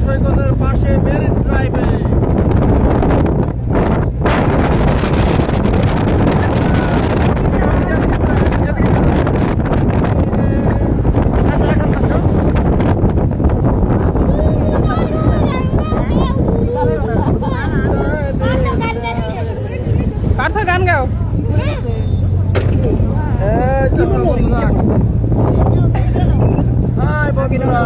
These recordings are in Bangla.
সৈকতের পাশে মেরিন ড্রাইভে পার্থ গান গাও। হাই বন্ধুরা,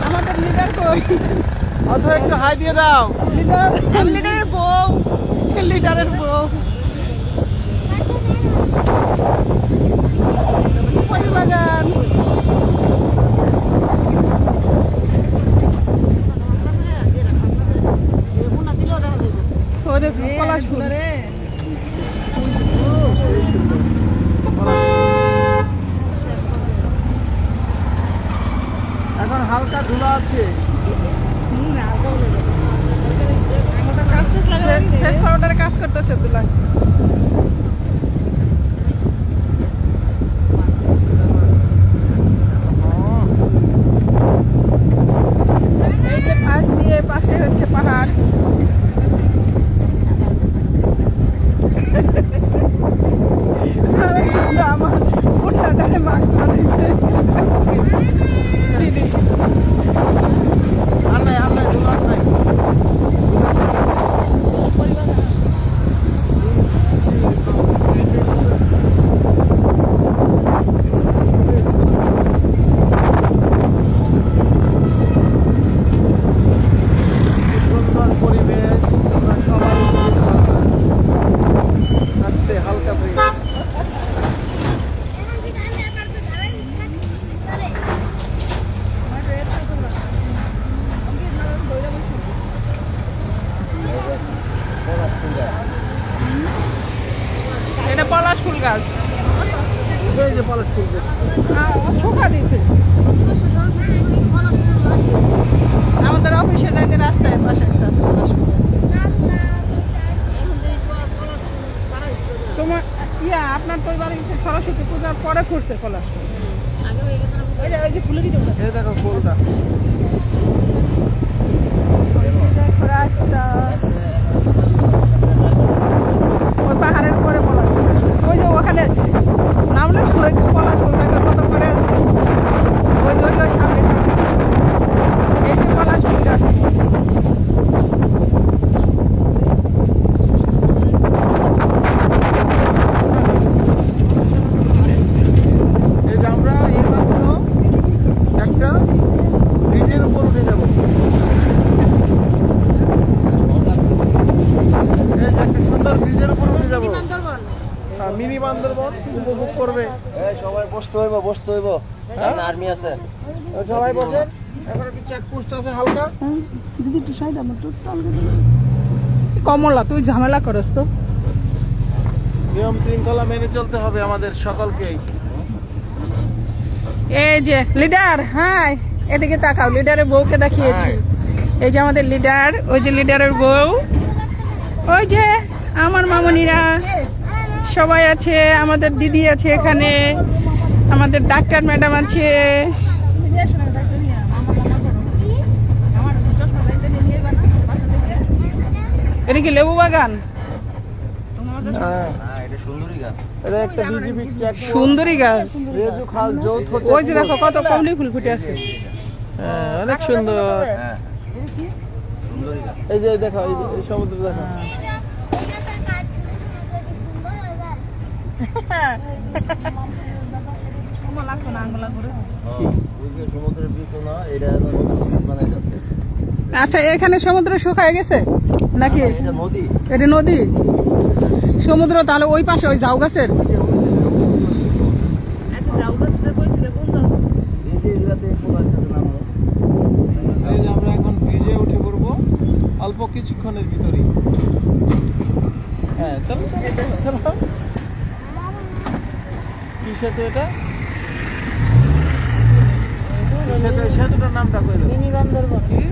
আমাদের লিডার কই? অথবা একটু হাই দিয়ে দাও। লিডারের বউ, লিডারের বউ বাগান। পলাশ ফুল এখন হালকা ধুলা আছে। কাজ করতেছে দুলা। এই যে পাশ দিয়ে পাশে হচ্ছে পাহাড়। আমার উল্টাটারে মাস্ক বানাইছে দিদি। আর নাই ধুলা নাই। সুন্দর পরিবেশ, আমরা সবাই আস্তে হালকা ব্রিজ। এটা পলাশ ফুল গাছ। এই যে পলাশ ফুল গাছ। শোকা দিয়েছে আমাদের অফিসে যাইতে রাস্তায় পাশে একটা আছে পলাশ ফুল গাছ। তোমার আপনার তো এবার সরস্বতী পূজার পরে ফুটছে পলাশ ফুল। ওই যে ফুলেরই দোকান। এই দেখো ফুলটা। দেখো রাস্তা, ওই পাহাড়ের উপরে পলাশ ফুল। ওই যে ওখানে নামলে পলাশ ফুল কত করে আছে। ওই সামনে এই যে পলাশ ফুল গাছ। এই যে আমরা এইমাত্র একটা ব্রিজের উপর উঠে যাব। এই যে একটা সুন্দর ব্রিজের উপর উঠে যাব। মিনি বান্দরবন উপভোগ করবে। সবাই বসতে হইব আর্মি আছে। সবাই বসেন। এখন একটু চেকপোস্ট আছে হালকা। দিদি একটু সাইড আমার তো কমলা, তুই ঝামেলা করস তো। নিয়ম শৃঙ্খলা মেনে চলতে হবে আমাদের সকলকেই। এই যে লিডার, হাই এদিকে তাকাও। লিডারের বউকে দেখিয়েছি। এই যে আমাদের লিডার, ওই যে লিডারের বউ, ওই যে আমার মামনিরা সবাই আছে, আমাদের দিদি আছে এখানে, আমাদের ডাক্তার ম্যাডাম আছে। এটা কি লেবু বাগান? এটা একটা বিজিবি চেকপোস্ট। সুন্দরী গাছ। রেজু খাল যৌথ ওই যে দেখো কত কমলি ফুল ফুটে আছে। অনেক সুন্দর। এই যে দেখো, এই সমুদ্র দেখো। ওই যে সমুদ্রের ব্রিজ না, এটা নতুন বানাই যাচ্ছে। আচ্ছা এখানে সমুদ্র শুকায় গেছে নাকি? এটা নদী। এটা নদী, সমুদ্র তাহলে ওই পাশে ওই ঝাউ গাছের। এই যে এলাকাতে পোলার কাছে নামো। এই যে আমরা এখন ব্রিজে উঠে পড়বো অল্প কিছুক্ষণের ভিতরেই। হ্যাঁ চলো চলো চলো। কি সেতু এটা? সেতুটার নামটা কই দাও।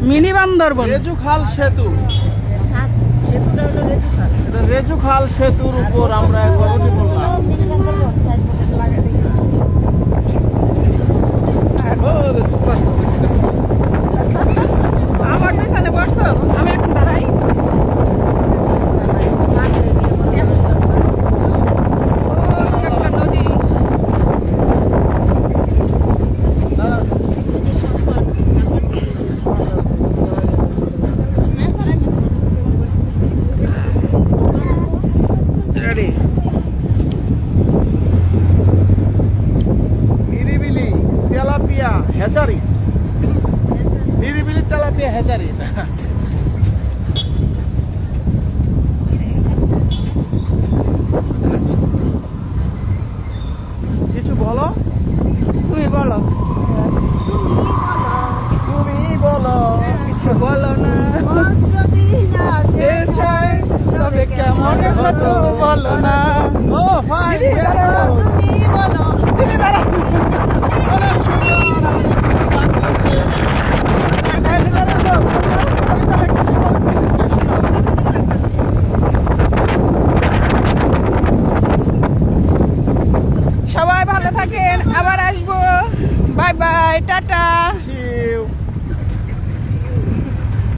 মিনি বান্দরবন। রেজু খাল সেতু। এটা রেজু খাল সেতুর উপর আমরা একবার উঠে পড়লাম। ওরে সুপারস্টার। আমার পেছনে বসছো, আমি এখন দাঁড়াই। ওই একটা নদী। দাঁড়াও। Ready? নিরিবিলি তেলাপিয়া হ্যাচারি। নিরিবিলি তেলাপিয়া হ্যাচারি। কিছু বলো। তুমি বলো। তুমি বলো। কিছু বলো না। শেষ হয়, তবে কেমন হতো বলো না। ও ফাইন। দিদি দাঁড়াও। দিদি দাঁড়াও। অনেক সুন্দর আমাদের দিদি গান গাইছে। দিদি দাঁড়াও। কবিতা লিখেছে, সবাই ভালো থাকেন, আবার আসবো।